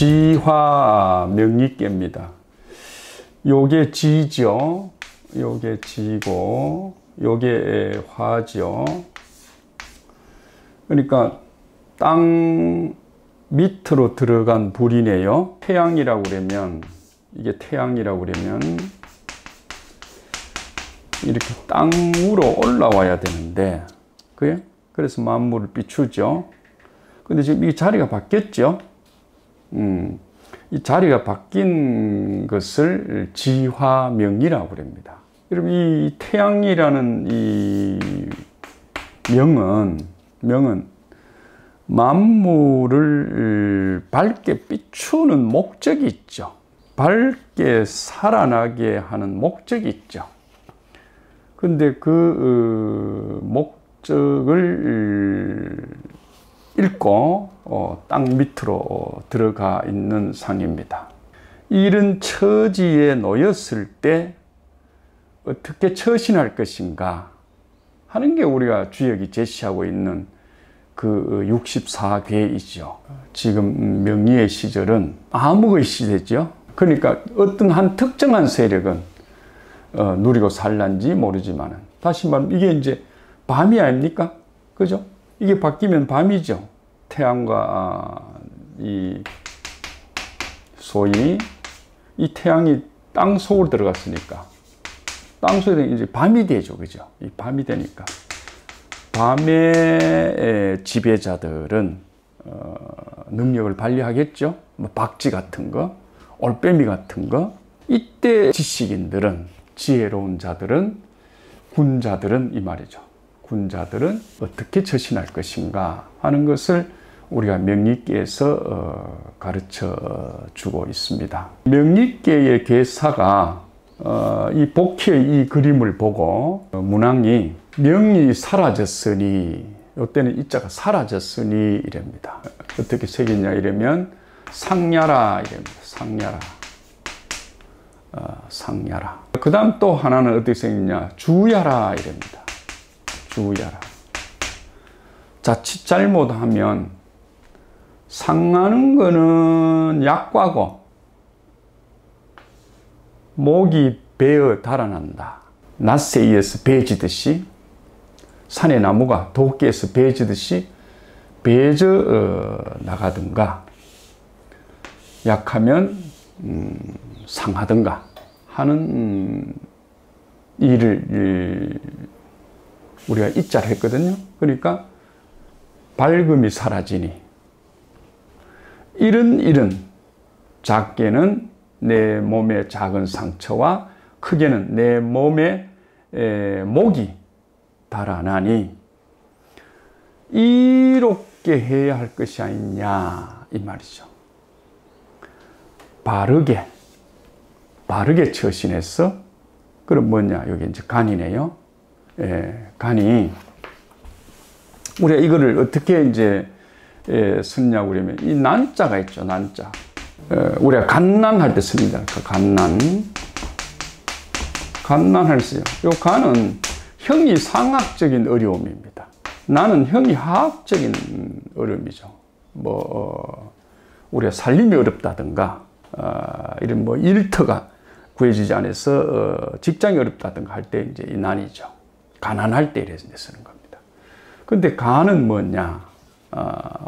지화 명리계입니다. 요게 지죠. 요게 지고 요게 화죠. 그러니까 땅 밑으로 들어간 불이네요. 태양이라고 그러면, 이게 태양이라고 그러면 이렇게 땅으로 올라와야 되는데, 그래? 그래서 만물을 비추죠. 근데 지금 이 자리가 바뀌었죠. 이 자리가 바뀐 것을 지화명이라고 그럽니다. 여러분, 이 태양이라는 이 명은 만물을 밝게 비추는 목적이 있죠. 밝게 살아나게 하는 목적이 있죠. 근데 그 목적을 읽고 땅 밑으로 들어가 있는 상입니다. 이런 처지에 놓였을 때 어떻게 처신할 것인가 하는 게 우리가 주역이 제시하고 있는 그 64계이죠. 지금 명리의 시절은 암흑의 시대죠. 그러니까 어떤 한 특정한 세력은 누리고 살란지 모르지만은, 다시 말하면 이게 이제 밤이 아닙니까? 그죠? 이게 바뀌면 밤이죠. 태양과 이 소위 이 태양이 땅 속으로 들어갔으니까 땅 속에 이제 밤이 되죠. 그죠? 이 밤이 되니까 밤의 지배자들은 능력을 발휘하겠죠. 뭐 박쥐 같은 거, 올빼미 같은 거. 이때 지식인들은, 지혜로운 자들은, 군자들은 이 말이죠. 군자들은 어떻게 처신할 것인가 하는 것을 우리가 명리계에서 가르쳐 주고 있습니다. 명리계의 계사가 이 복희의 이 그림을 보고 문왕이 명이 사라졌으니, 이때는 이자가 사라졌으니 이랍니다. 어떻게 새겼냐 이러면 상야라 이랍니다. 상야라. 그 다음 또 하나는 어떻게 생겼냐, 주야라 이랍니다. 주야라. 자칫 잘못하면 상하는 거는 약과고 목이 베어 달아난다. 낫에 의해서 베어지듯이, 산의 나무가 도끼에서 베어지듯이 베어져 나가든가, 약하면 상하든가 하는 일을 우리가 이자를 했거든요. 그러니까 밝음이 사라지니, 이런 작게는 내 몸의 작은 상처와 크게는 내 몸의 목이 달아나니 이롭게 해야 할 것이 아니냐 이 말이죠. 바르게 처신해서, 그럼 뭐냐, 여기 이제 간이네요. 간이, 우리가 이거를 어떻게 이제 쓰냐고 그러면, 이 난자가 있죠, 난자. 우리가 간난할 때 씁니다. 그 간난할 때 써요. 요 간은 형이 상학적인 어려움입니다. 나는 형이 하학적인 어려움이죠. 우리가 살림이 어렵다든가, 이런 일터가 구해지지 않아서 직장이 어렵다든가 할 때 이제 이 난이죠. 가난할 때 이래서 쓰는 겁니다. 근데 간은 뭐냐?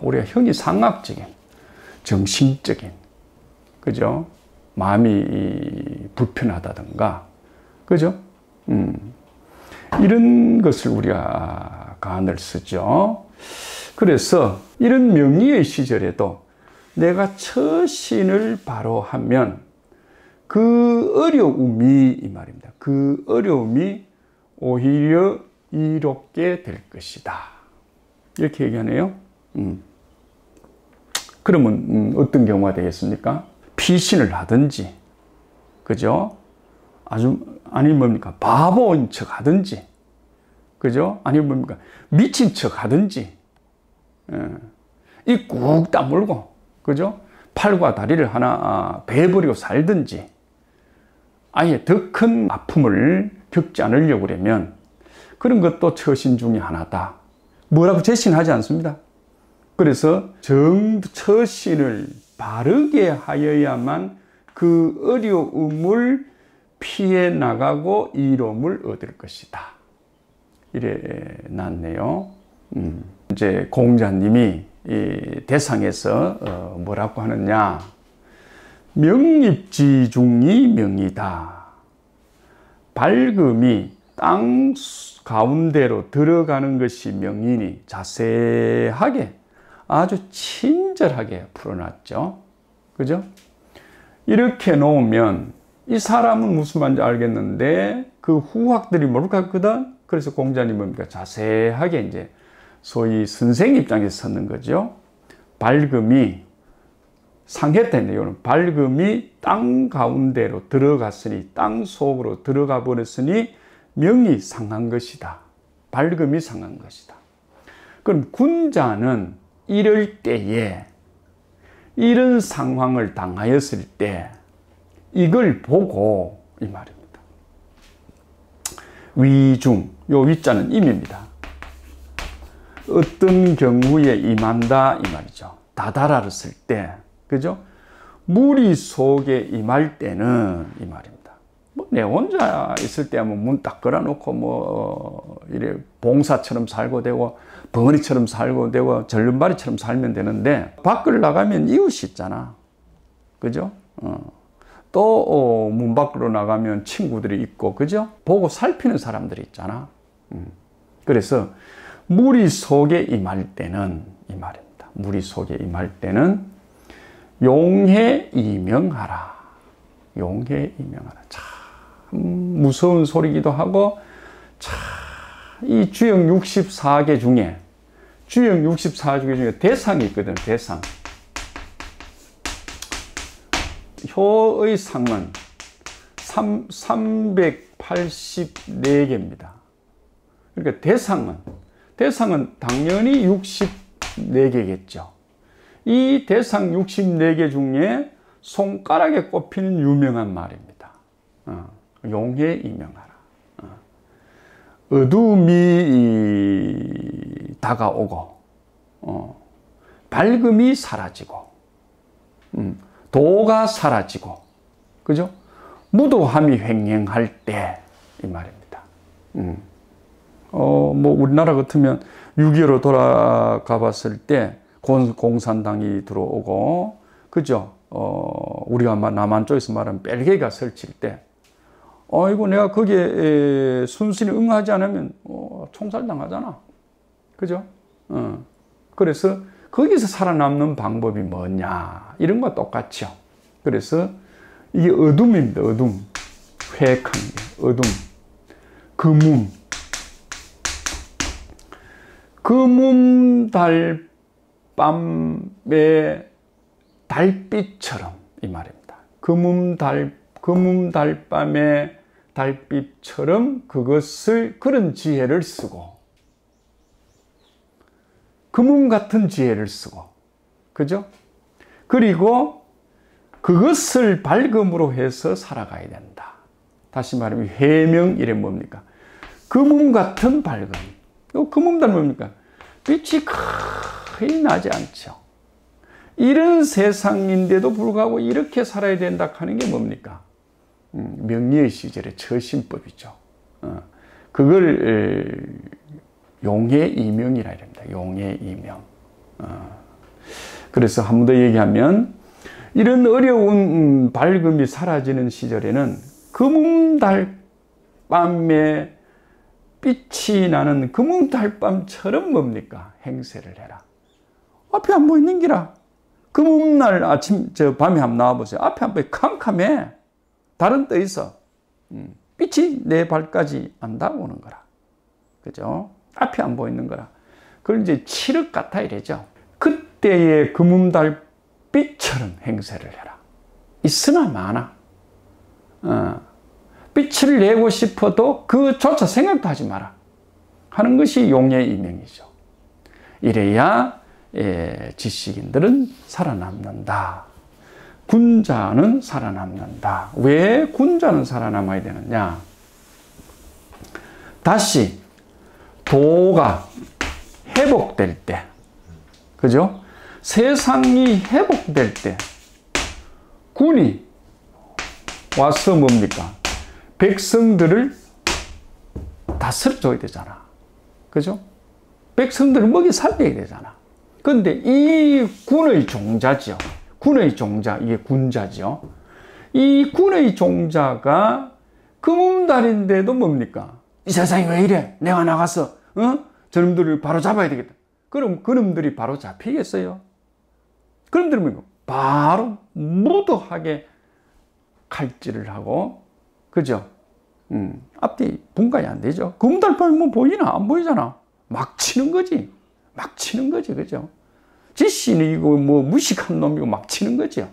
우리가 형이 상학적인, 정신적인, 그죠? 마음이 불편하다든가, 그죠? 이런 것을 우리가 간을 쓰죠. 그래서 이런 명리의 시절에도 내가 처신을 바로 하면 그 어려움이, 이 말입니다. 그 어려움이 오히려 이롭게 될 것이다. 이렇게 얘기하네요. 그러면 어떤 경우가 되겠습니까? 피신을 하든지, 그죠? 아니 뭡니까? 바보인 척 하든지, 그죠? 아니 뭡니까? 미친 척 하든지, 이 꾹 다물고, 그죠? 팔과 다리를 하나 베어버리고 살든지, 아예 더 큰 아픔을 겪지 않으려고 그러면 그런 것도 처신 중에 하나다. 뭐라고 제시는 하지 않습니다. 그래서 처신을 바르게 하여야만 그 어려움을 피해 나가고 이로움을 얻을 것이다. 이래 놨네요. 이제 공자님이 이 대상에서 뭐라고 하느냐. 명입지중이 명이다. 밝음이 땅 가운데로 들어가는 것이 명이니 자세하게 아주 친절하게 풀어놨죠. 그죠? 이렇게 놓으면 이 사람은 무슨 말인지 알겠는데 그 후학들이 모르겠거든. 그래서 공자님은 뭡니까? 자세하게 이제 소위 선생 입장에서 섰는 거죠. 밝음이 상했다 했는데 이거는 밝음이 땅 가운데로 들어갔으니 땅 속으로 들어가 버렸으니 명이 상한 것이다. 밝음이 상한 것이다. 그럼 군자는 이럴 때에 이런 상황을 당하였을 때 이걸 보고 이 말입니다. 위중, 요 위자는 임입니다. 어떤 경우에 임한다 이 말이죠. 다다랐을 때, 그죠? 무리 속에 임할 때는 이 말입니다. 뭐 내 혼자 있을 때 하면 문 딱 걸어놓고 뭐 이래 봉사처럼 살고 되고 벙어리처럼 살고 되고 절름발이처럼 살면 되는데 밖을 나가면 이웃이 있잖아. 그죠? 또 문 밖으로 나가면 친구들이 있고, 그죠? 보고 살피는 사람들이 있잖아. 그래서 무리 속에 임할 때는 이 말입니다. 무리 속에 임할 때는 용해 이명하라. 용해 이명하라. 참 무서운 소리기도 하고, 참 이 주역 64개 중에 주역 64개 중에 대상이 있거든. 대상. 효의 상은 384개입니다. 그러니까 대상은 당연히 64개겠죠. 이 대상 64개 중에 손가락에 꼽히는 유명한 말입니다. 용해 이명하라. 어둠이 다가오고 밝음이 사라지고 도가 사라지고, 그죠? 무도함이 횡행할 때 이 말입니다. 뭐 우리나라 같으면 6.25로 돌아가 봤을 때 공산당이 들어오고, 그죠? 우리가 남한 쪽에서 말하면 벨기에가 설칠 때, 이거 내가 거기에 순순히 응하지 않으면 총살당하잖아. 그죠? 그래서 거기서 살아남는 방법이 뭐냐, 이런 거 똑같죠. 그래서 이게 어둠입니다. 어둠. 회액한 게 어둠. 금음. 금음 달밤의 달빛처럼 이 말입니다. 금음 달밤의 달빛처럼 그런 지혜를 쓰고, 금음 같은 지혜를 쓰고, 그죠? 그리고 그것을 밝음으로 해서 살아가야 된다. 다시 말하면 해명, 이래 뭡니까? 금음 같은 밝음. 요 금음달은 뭡니까? 빛이 거의 나지 않죠. 이런 세상인데도 불구하고 이렇게 살아야 된다 하는 게 뭡니까? 명리의 시절의 처신법이죠. 그걸 용해 이명이라 합니다. 용해 이명. 그래서 한 번 더 얘기하면, 이런 어려운 밝음이 사라지는 시절에는 금음달밤에 빛이 나는 금음달밤처럼 뭡니까? 행세를 해라. 앞에 안 보이는 기라. 금음날 밤에 한번 나와보세요. 앞에 안 보여. 캄캄해. 달은 떠 있어. 빛이 내 발까지 안 닿아오는 거라. 그죠? 앞이 안 보이는 거라. 그걸 이제 칠흑 같아 이래죠. 그때의 금음달빛처럼 행세를 해라. 있으나 마나. 빛을 내고 싶어도 그조차 생각도 하지 마라 하는 것이 용의 이명이죠. 이래야 지식인들은 살아남는다. 군자는 살아남는다. 왜 군자는 살아남아야 되느냐? 다시 도가 회복될 때, 그죠? 세상이 회복될 때, 군이 와서 뭡니까? 백성들을 다스려줘야 되잖아. 그죠? 백성들을 먹여 살려야 되잖아. 근데 이 군의 종자죠. 군의 종자, 이게 군자죠. 이 군의 종자가 금음달인데도 뭡니까? 이 세상이 왜 이래? 내가 나가서, 저놈들을 바로 잡아야 되겠다. 그럼 그놈들이 바로 잡히겠어요? 그놈들이 뭡니까? 바로 무도하게 칼질을 하고, 그죠? 앞뒤 분간이 안 되죠. 금달판이 뭐 보이나? 안 보이잖아. 막 치는 거지. 막 치는 거지. 그죠? 지씨는 이거 뭐 무식한 놈이고 막 치는 거죠.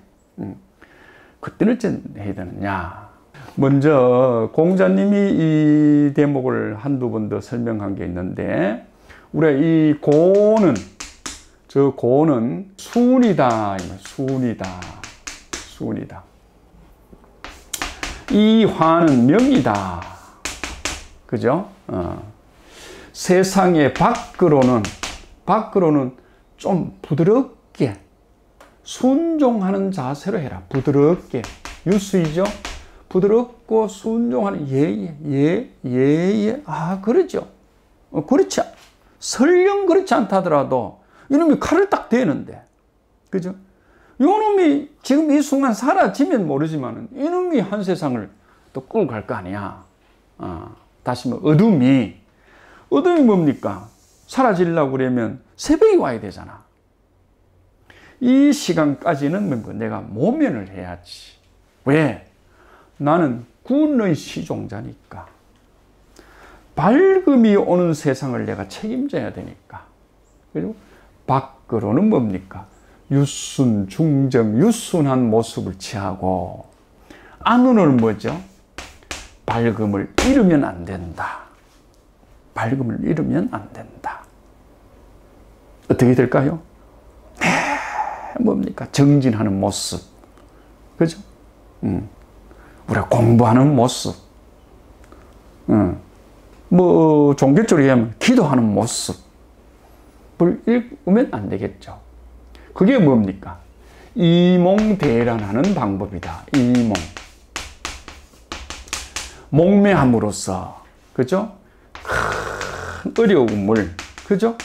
그때는 어째 해야 되느냐. 먼저 공자님이 이 대목을 한두 번 더 설명한 게 있는데, 우리가 이 고는, 저 고는 순이다. 순이다. 순이다. 이 화는 명이다. 그죠? 세상의 밖으로는 좀 부드럽게 순종하는 자세로 해라. 부드럽게. 유수이죠? 부드럽고 순종하는 예예. 아, 그러죠. 그렇지. 설령 그렇지 않다더라도 이놈이 칼을 딱 대는데. 그죠? 이놈이 지금 이 순간 사라지면 모르지만 이놈이 한 세상을 또 끌고 갈 거 아니야. 다시 뭐 어둠이 뭡니까? 사라지려고 그러면 새벽이 와야 되잖아. 이 시간까지는 뭡니까? 내가 모면을 해야지. 왜? 나는 군의 시종자니까. 밝음이 오는 세상을 내가 책임져야 되니까. 그리고 밖으로는 뭡니까? 유순, 중정, 유순한 모습을 취하고, 안으로는 뭐죠? 밝음을 잃으면 안 된다. 밝음을 잃으면 안 된다. 어떻게 될까요? 뭡니까? 정진하는 모습. 그죠? 우리가 공부하는 모습. 뭐, 종교적으로 얘기하면 기도하는 모습을 읽으면 안 되겠죠. 그게 뭡니까? 이몽대란하는 방법이다. 이몽. 목매함으로써, 그죠? 큰 어려움을, 그죠?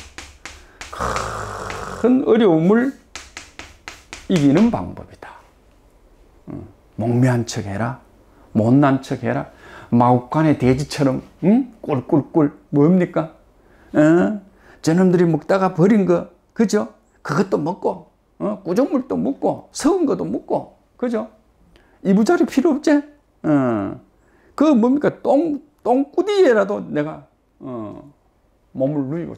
큰 어려움을 이기는 방법이다. 목매한 척 해라. 못난 척 해라. 마국간의 돼지처럼, 꿀꿀꿀, 뭡니까? 저놈들이 먹다가 버린 거, 그죠? 그것도 먹고, 구정물도 먹고, 썩은 것도 먹고, 그죠? 이부자리 필요 없지? 그 뭡니까? 똥꾸디에라도 내가, 몸을 누이고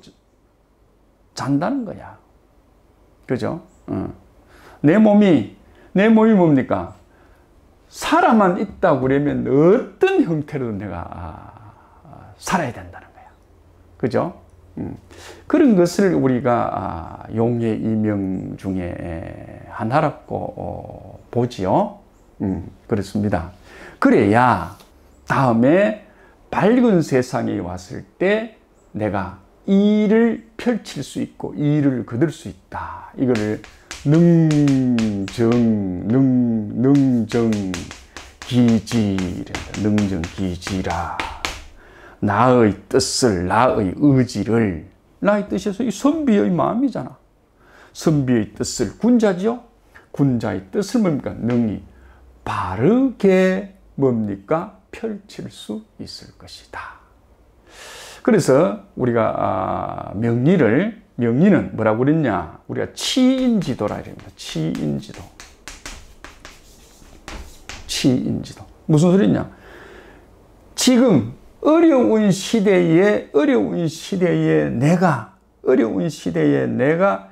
잔다는 거야. 그죠? 내 몸이 뭡니까? 살아만 있다고 그러면 어떤 형태로도 내가 살아야 된다는 거야. 그죠? 그런 것을 우리가 용의 이명 중에 하나라고 보지요. 그렇습니다. 그래야 다음에 밝은 세상에 왔을 때 내가 일을 펼칠 수 있고 일을 거둘 수 있다. 이거를 능정기지라. 나의 뜻을, 나의 의지를, 나의 뜻에서 이 선비의 마음이잖아. 선비의 뜻을, 군자지요? 군자의 뜻을 뭡니까? 능히 바르게 뭡니까? 펼칠 수 있을 것이다. 그래서 우리가 명리는 뭐라고 그랬냐? 우리가 치인지도라 이럽니다. 치인지도. 무슨 소리냐? 지금 어려운 시대에 내가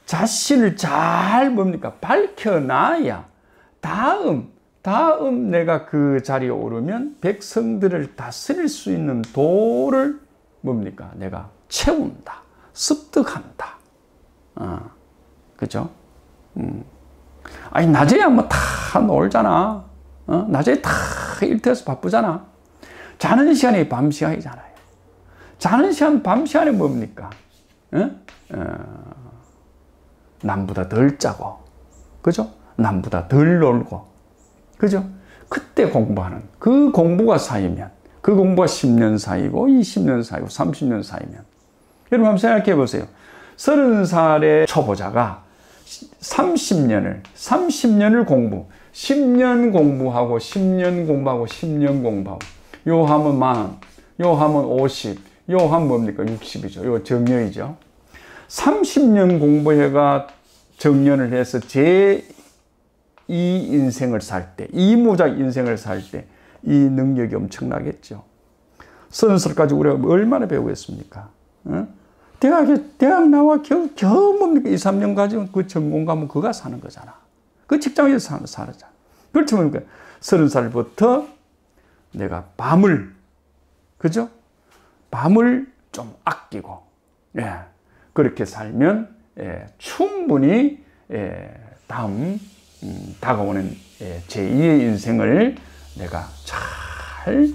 자신을 잘 뭡니까? 밝혀놔야 다음 내가 그 자리에 오르면 백성들을 다스릴 수 있는 도를 뭡니까? 내가 채운다. 습득한다. 그죠? 아니, 낮에야 뭐 다 놀잖아. 낮에 다 일터에서 바쁘잖아. 자는 시간이 밤 시간이잖아요. 자는 시간, 밤 시간에 뭡니까? 남보다 덜 자고, 그죠? 남보다 덜 놀고, 그죠? 그때 공부하는, 그 공부가 쌓이면, 그 공부가 10년 쌓이고, 20년 쌓이고, 30년 쌓이면. 여러분 한번 생각해 보세요. 30살의 초보자가 30년을 공부, 10년 공부하고, 10년 공부하고, 10년 공부하고, 요 하면 10,000, 요 하면 50, 요 하면 뭡니까? 60이죠. 요 정년이죠. 30년 공부해가 정년을 해서 제2 인생을 살 때, 이무작 인생을 살 때, 이 능력이 엄청나겠죠. 30살까지 우리가 얼마나 배우겠습니까? 어? 대학 나와 겨우 뭡니까? 2, 3년 가지고 그 전공 가면 그가 사는 거잖아. 그 직장에서 살았잖아. 그렇지 뭡니까? 30살부터 내가 밤을, 그죠? 밤을 좀 아끼고, 예, 그렇게 살면, 예, 충분히, 예, 다가오는, 예, 제2의 인생을 내가 잘,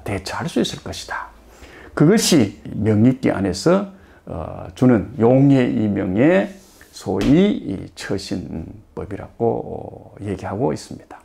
대처할 수 있을 것이다. 그것이 명리기 안에서, 주는 용의 이명의 소위 이 처신법이라고 얘기하고 있습니다.